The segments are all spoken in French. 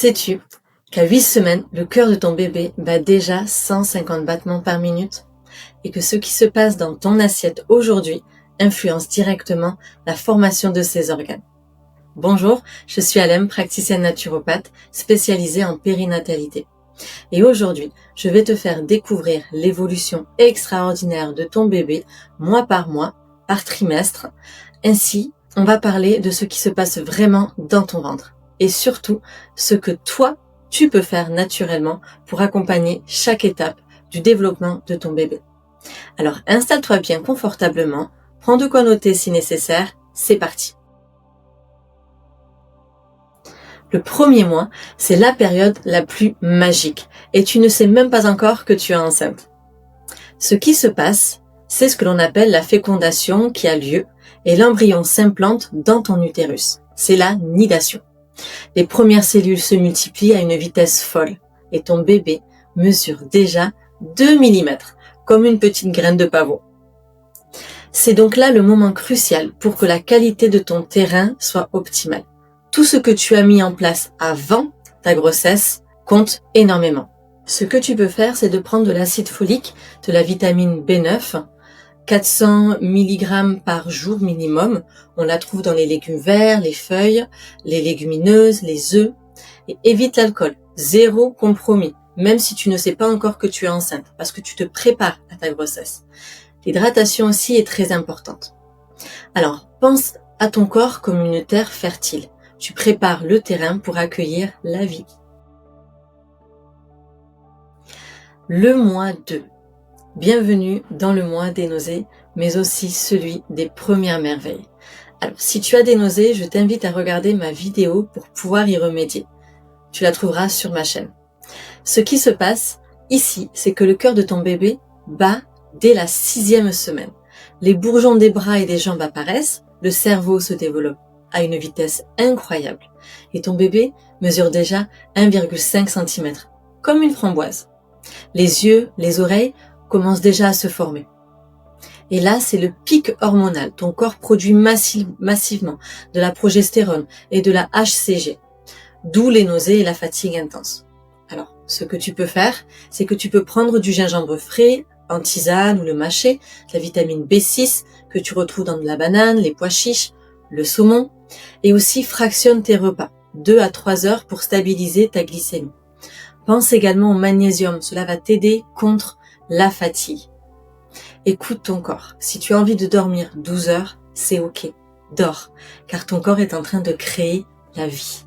Sais-tu qu'à 8 semaines, le cœur de ton bébé bat déjà 150 battements par minute et que ce qui se passe dans ton assiette aujourd'hui influence directement la formation de ses organes? Bonjour, je suis Alem, praticienne naturopathe spécialisée en périnatalité. Et aujourd'hui, je vais te faire découvrir l'évolution extraordinaire de ton bébé mois par mois, par trimestre. Ainsi, on va parler de ce qui se passe vraiment dans ton ventre et surtout ce que toi, tu peux faire naturellement pour accompagner chaque étape du développement de ton bébé. Alors installe-toi bien confortablement, prends de quoi noter si nécessaire, c'est parti. Le premier mois, c'est la période la plus magique et tu ne sais même pas encore que tu es enceinte. Ce qui se passe, c'est ce que l'on appelle la fécondation qui a lieu et l'embryon s'implante dans ton utérus. C'est la nidation. Les premières cellules se multiplient à une vitesse folle et ton bébé mesure déjà 2 mm, comme une petite graine de pavot. C'est donc là le moment crucial pour que la qualité de ton terrain soit optimale. Tout ce que tu as mis en place avant ta grossesse compte énormément. Ce que tu peux faire, c'est de prendre de l'acide folique, de la vitamine B9, 400 mg par jour minimum. On la trouve dans les légumes verts, les feuilles, les légumineuses, les œufs. Et évite l'alcool. Zéro compromis. Même si tu ne sais pas encore que tu es enceinte, parce que tu te prépares à ta grossesse. L'hydratation aussi est très importante. Alors, pense à ton corps comme une terre fertile. Tu prépares le terrain pour accueillir la vie. Le mois 2. Bienvenue dans le mois des nausées, mais aussi celui des premières merveilles. Alors, si tu as des nausées, je t'invite à regarder ma vidéo pour pouvoir y remédier. Tu la trouveras sur ma chaîne. Ce qui se passe ici, c'est que le cœur de ton bébé bat dès la 6e semaine. Les bourgeons des bras et des jambes apparaissent, le cerveau se développe à une vitesse incroyable et ton bébé mesure déjà 1,5 cm, comme une framboise. Les yeux, les oreilles commencent déjà à se former. Et là, c'est le pic hormonal. Ton corps produit massivement de la progestérone et de la HCG, d'où les nausées et la fatigue intense. Alors, ce que tu peux faire, c'est que tu peux prendre du gingembre frais en tisane ou le mâcher, de la vitamine B6 que tu retrouves dans de la banane, les pois chiches, le saumon, et aussi fractionne tes repas, 2 à 3 heures pour stabiliser ta glycémie. Pense également au magnésium, cela va t'aider contre la fatigue. Écoute ton corps, si tu as envie de dormir 12 heures, c'est ok, dors, car ton corps est en train de créer la vie.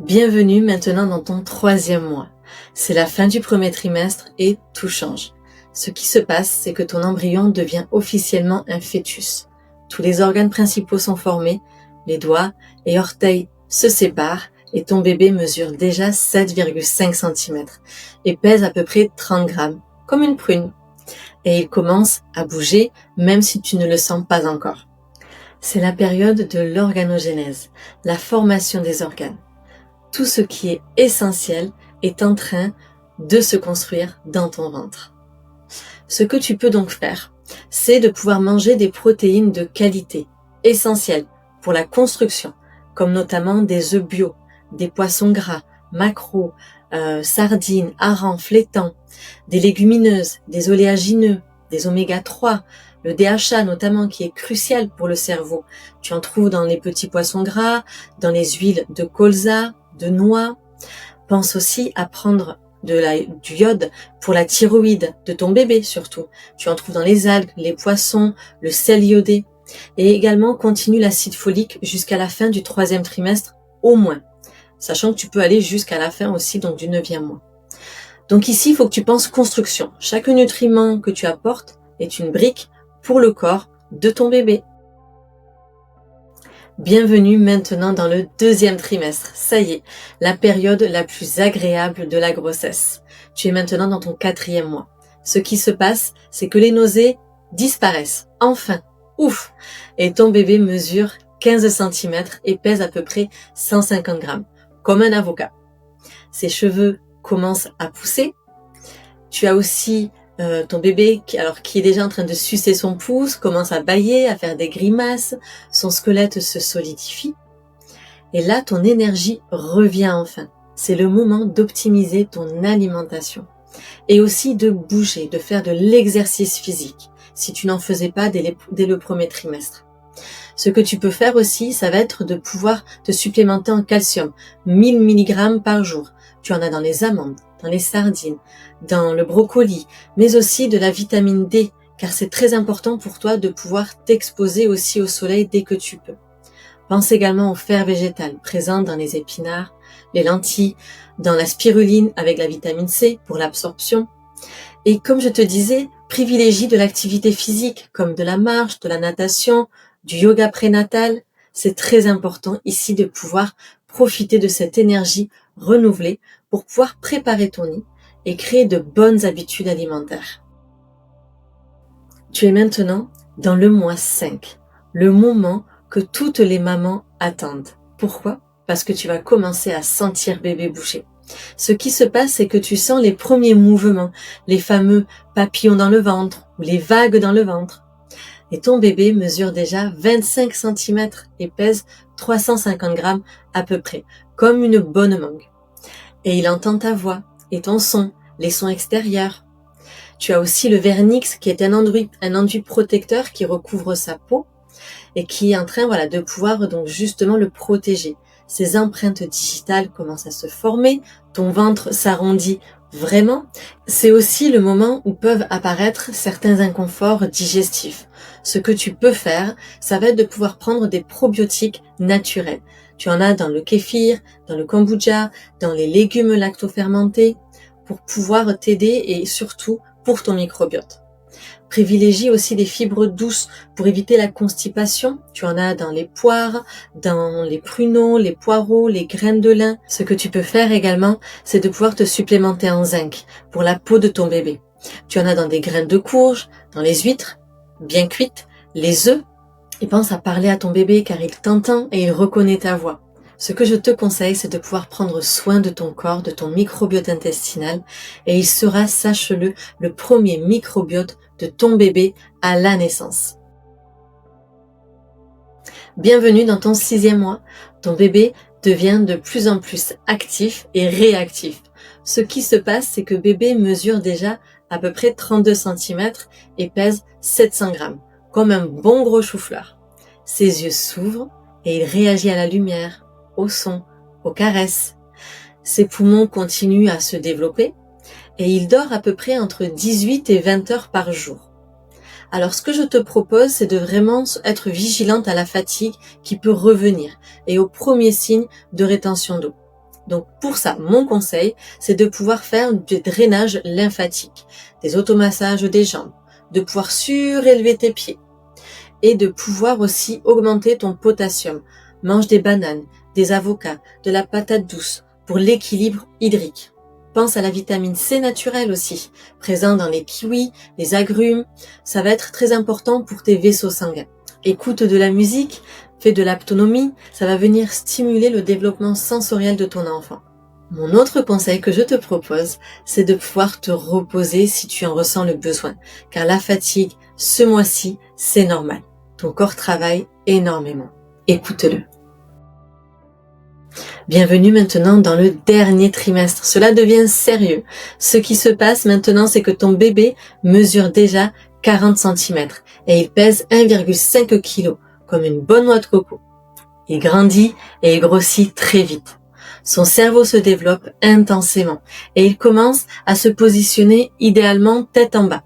Bienvenue maintenant dans ton 3e mois. C'est la fin du premier trimestre et tout change. Ce qui se passe, c'est que ton embryon devient officiellement un fœtus. Tous les organes principaux sont formés, les doigts et orteils se séparent et ton bébé mesure déjà 7,5 cm et pèse à peu près 30 grammes, comme une prune. Et il commence à bouger même si tu ne le sens pas encore. C'est la période de l'organogénèse, la formation des organes. Tout ce qui est essentiel est en train de se construire dans ton ventre. Ce que tu peux donc faire, c'est de pouvoir manger des protéines de qualité, essentielles pour la construction, comme notamment des œufs bio, des poissons gras, maquereaux, sardines, harengs, flétans, des légumineuses, des oléagineux, des oméga 3, le DHA notamment qui est crucial pour le cerveau. Tu en trouves dans les petits poissons gras, dans les huiles de colza, de noix. Pense aussi à prendre du iode pour la thyroïde de ton bébé surtout. Tu en trouves dans les algues, les poissons, le sel iodé. Et également continue l'acide folique jusqu'à la fin du 3e trimestre au moins. Sachant que tu peux aller jusqu'à la fin aussi donc du 9e mois. Donc ici, il faut que tu penses construction. Chaque nutriment que tu apportes est une brique pour le corps de ton bébé. Bienvenue maintenant dans le 2e trimestre. Ça y est, la période la plus agréable de la grossesse. Tu es maintenant dans ton 4e mois. Ce qui se passe, c'est que les nausées disparaissent. Enfin, ouf! Et ton bébé mesure 15 cm et pèse à peu près 150 grammes, comme un avocat. Ses cheveux commencent à pousser. Tu as aussi ton bébé qui est déjà en train de sucer son pouce, commence à bâiller, à faire des grimaces, son squelette se solidifie. Et là, ton énergie revient enfin. C'est le moment d'optimiser ton alimentation. Et aussi de bouger, de faire de l'exercice physique, si tu n'en faisais pas dès le premier trimestre. Ce que tu peux faire aussi, ça va être de pouvoir te supplémenter en calcium, 1000 mg par jour. Tu en as dans les amandes, dans les sardines, dans le brocoli, mais aussi de la vitamine D, car c'est très important pour toi de pouvoir t'exposer aussi au soleil dès que tu peux. Pense également au fer végétal, présent dans les épinards, les lentilles, dans la spiruline avec la vitamine C pour l'absorption. Et comme je te disais, privilégie de l'activité physique, comme de la marche, de la natation, du yoga prénatal. C'est très important ici de pouvoir profiter de cette énergie renouvelée pour pouvoir préparer ton nid et créer de bonnes habitudes alimentaires. Tu es maintenant dans le mois 5, le moment que toutes les mamans attendent. Pourquoi ? Parce que tu vas commencer à sentir bébé bouger. Ce qui se passe, c'est que tu sens les premiers mouvements, les fameux papillons dans le ventre ou les vagues dans le ventre. Et ton bébé mesure déjà 25 cm et pèse 350 grammes à peu près, comme une bonne mangue. Et il entend ta voix et ton son, les sons extérieurs. Tu as aussi le vernix qui est un enduit protecteur qui recouvre sa peau et qui est en train de pouvoir donc justement le protéger. Ces empreintes digitales commencent à se former, ton ventre s'arrondit vraiment. C'est aussi le moment où peuvent apparaître certains inconforts digestifs. Ce que tu peux faire, ça va être de pouvoir prendre des probiotiques naturels. Tu en as dans le kéfir, dans le kombucha, dans les légumes lactofermentés, pour pouvoir t'aider et surtout pour ton microbiote. Privilégie aussi des fibres douces pour éviter la constipation. Tu en as dans les poires, dans les pruneaux, les poireaux, les graines de lin. Ce que tu peux faire également, c'est de pouvoir te supplémenter en zinc pour la peau de ton bébé. Tu en as dans des graines de courge, dans les huîtres, bien cuites, les œufs. Et pense à parler à ton bébé car il t'entend et il reconnaît ta voix. Ce que je te conseille, c'est de pouvoir prendre soin de ton corps, de ton microbiote intestinal, et il sera, sache-le, le premier microbiote de ton bébé à la naissance. Bienvenue dans ton 6e mois. Ton bébé devient de plus en plus actif et réactif. Ce qui se passe, c'est que bébé mesure déjà à peu près 32 cm et pèse 700 grammes, comme un bon gros chou-fleur. Ses yeux s'ouvrent et il réagit à la lumière, au son, aux caresses. Ses poumons continuent à se développer et il dort à peu près entre 18 et 20 heures par jour. Alors ce que je te propose, c'est de vraiment être vigilante à la fatigue qui peut revenir et aux premiers signes de rétention d'eau. Donc pour ça, mon conseil, c'est de pouvoir faire du drainage lymphatique, des automassages des jambes, de pouvoir surélever tes pieds et de pouvoir aussi augmenter ton potassium. Mange des bananes, des avocats, de la patate douce pour l'équilibre hydrique. Pense à la vitamine C naturelle aussi, présente dans les kiwis, les agrumes. Ça va être très important pour tes vaisseaux sanguins. Écoute de la musique, fais de l'aptonomie, ça va venir stimuler le développement sensoriel de ton enfant. Mon autre conseil que je te propose, c'est de pouvoir te reposer si tu en ressens le besoin, car la fatigue, ce mois-ci, c'est normal. Ton corps travaille énormément. Écoute-le. Bienvenue maintenant dans le dernier trimestre. Cela devient sérieux. Ce qui se passe maintenant, c'est que ton bébé mesure déjà 40 cm et il pèse 1,5 kg, comme une bonne noix de coco. Il grandit et il grossit très vite. Son cerveau se développe intensément et il commence à se positionner idéalement tête en bas.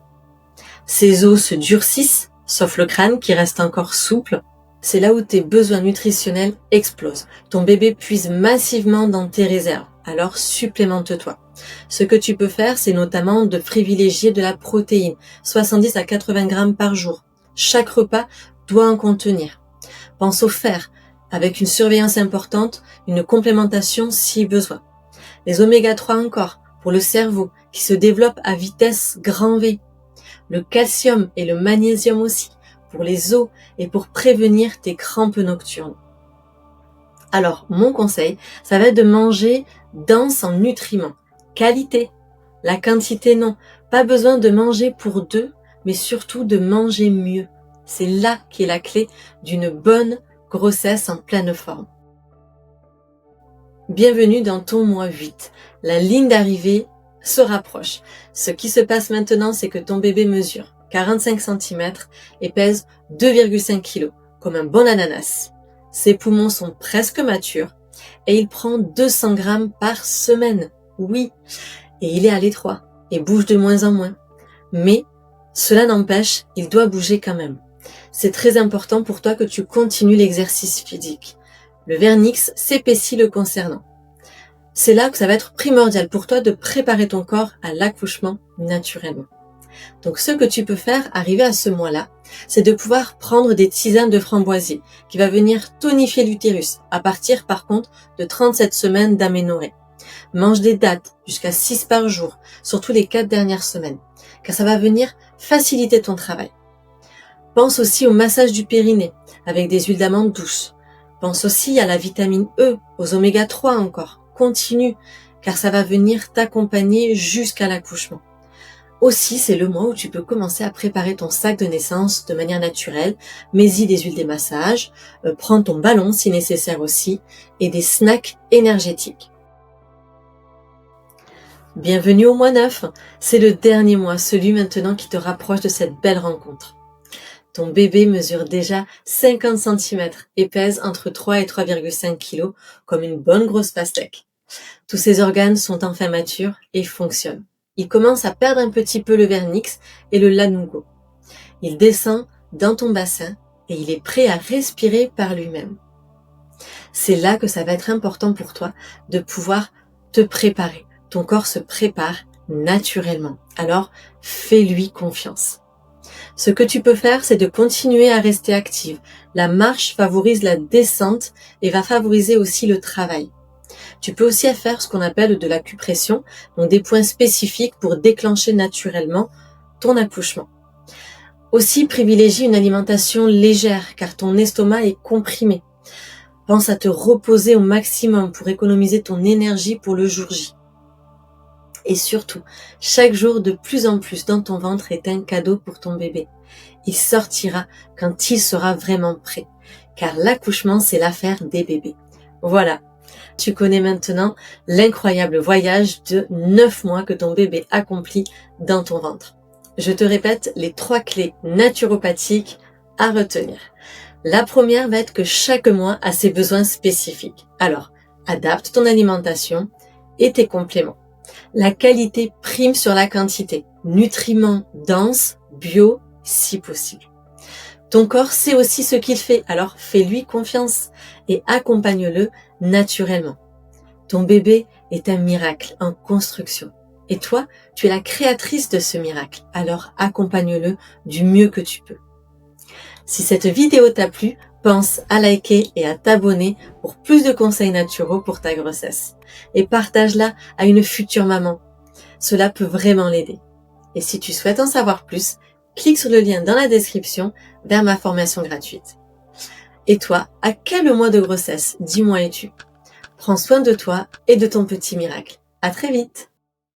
Ses os se durcissent, sauf le crâne qui reste encore souple. C'est là où tes besoins nutritionnels explosent. Ton bébé puise massivement dans tes réserves, alors supplémente-toi. Ce que tu peux faire, c'est notamment de privilégier de la protéine, 70 à 80 grammes par jour. Chaque repas doit en contenir. Pense au fer, avec une surveillance importante, une complémentation si besoin. Les oméga 3 encore, pour le cerveau, qui se développe à vitesse grand V. Le calcium et le magnésium aussi, pour les os et pour prévenir tes crampes nocturnes. Alors, mon conseil, ça va être de manger dense en nutriments. Qualité, la quantité non. Pas besoin de manger pour deux, mais surtout de manger mieux. C'est là qu'est la clé d'une bonne grossesse en pleine forme. Bienvenue dans ton mois 8. La ligne d'arrivée se rapproche. Ce qui se passe maintenant, c'est que ton bébé mesure 45 cm et pèse 2,5 kg, comme un bon ananas. Ses poumons sont presque matures et il prend 200 grammes par semaine. Oui, et il est à l'étroit et bouge de moins en moins. Mais cela n'empêche, il doit bouger quand même. C'est très important pour toi que tu continues l'exercice physique. Le vernix s'épaissit le concernant. C'est là que ça va être primordial pour toi de préparer ton corps à l'accouchement naturellement. Donc ce que tu peux faire, arrivé à ce mois-là, c'est de pouvoir prendre des tisanes de framboisier qui va venir tonifier l'utérus à partir par contre de 37 semaines d'aménorrhée. Mange des dattes jusqu'à 6 par jour, surtout les 4 dernières semaines, car ça va venir faciliter ton travail. Pense aussi au massage du périnée avec des huiles d'amande douces. Pense aussi à la vitamine E, aux oméga 3 encore. Continue, car ça va venir t'accompagner jusqu'à l'accouchement. Aussi, c'est le mois où tu peux commencer à préparer ton sac de naissance de manière naturelle. Mets-y des huiles de massage, prends ton ballon si nécessaire aussi, et des snacks énergétiques. Bienvenue au mois 9. C'est le dernier mois, celui maintenant qui te rapproche de cette belle rencontre. Ton bébé mesure déjà 50 cm et pèse entre 3 et 3,5 kg, comme une bonne grosse pastèque. Tous ses organes sont enfin matures et fonctionnent. Il commence à perdre un petit peu le vernix et le lanugo. Il descend dans ton bassin et il est prêt à respirer par lui-même. C'est là que ça va être important pour toi de pouvoir te préparer. Ton corps se prépare naturellement. Alors, fais-lui confiance. Ce que tu peux faire, c'est de continuer à rester active. La marche favorise la descente et va favoriser aussi le travail. Tu peux aussi faire ce qu'on appelle de l'acupression, donc des points spécifiques pour déclencher naturellement ton accouchement. Aussi, privilégie une alimentation légère car ton estomac est comprimé. Pense à te reposer au maximum pour économiser ton énergie pour le jour J. Et surtout, chaque jour de plus en plus dans ton ventre est un cadeau pour ton bébé. Il sortira quand il sera vraiment prêt, car l'accouchement c'est l'affaire des bébés. Voilà. Tu connais maintenant l'incroyable voyage de 9 mois que ton bébé accomplit dans ton ventre. Je te répète les 3 clés naturopathiques à retenir. La première va être que chaque mois a ses besoins spécifiques. Alors, adapte ton alimentation et tes compléments. La qualité prime sur la quantité. Nutriments denses, bio, si possible. Ton corps sait aussi ce qu'il fait, alors fais-lui confiance et accompagne-le naturellement. Ton bébé est un miracle en construction. Et toi, tu es la créatrice de ce miracle, alors accompagne-le du mieux que tu peux. Si cette vidéo t'a plu, pense à liker et à t'abonner pour plus de conseils naturaux pour ta grossesse. Et partage-la à une future maman. Cela peut vraiment l'aider. Et si tu souhaites en savoir plus, clique sur le lien dans la description vers ma formation gratuite. Et toi, à quel mois de grossesse, dis-moi es-tu? Prends soin de toi et de ton petit miracle. À très vite!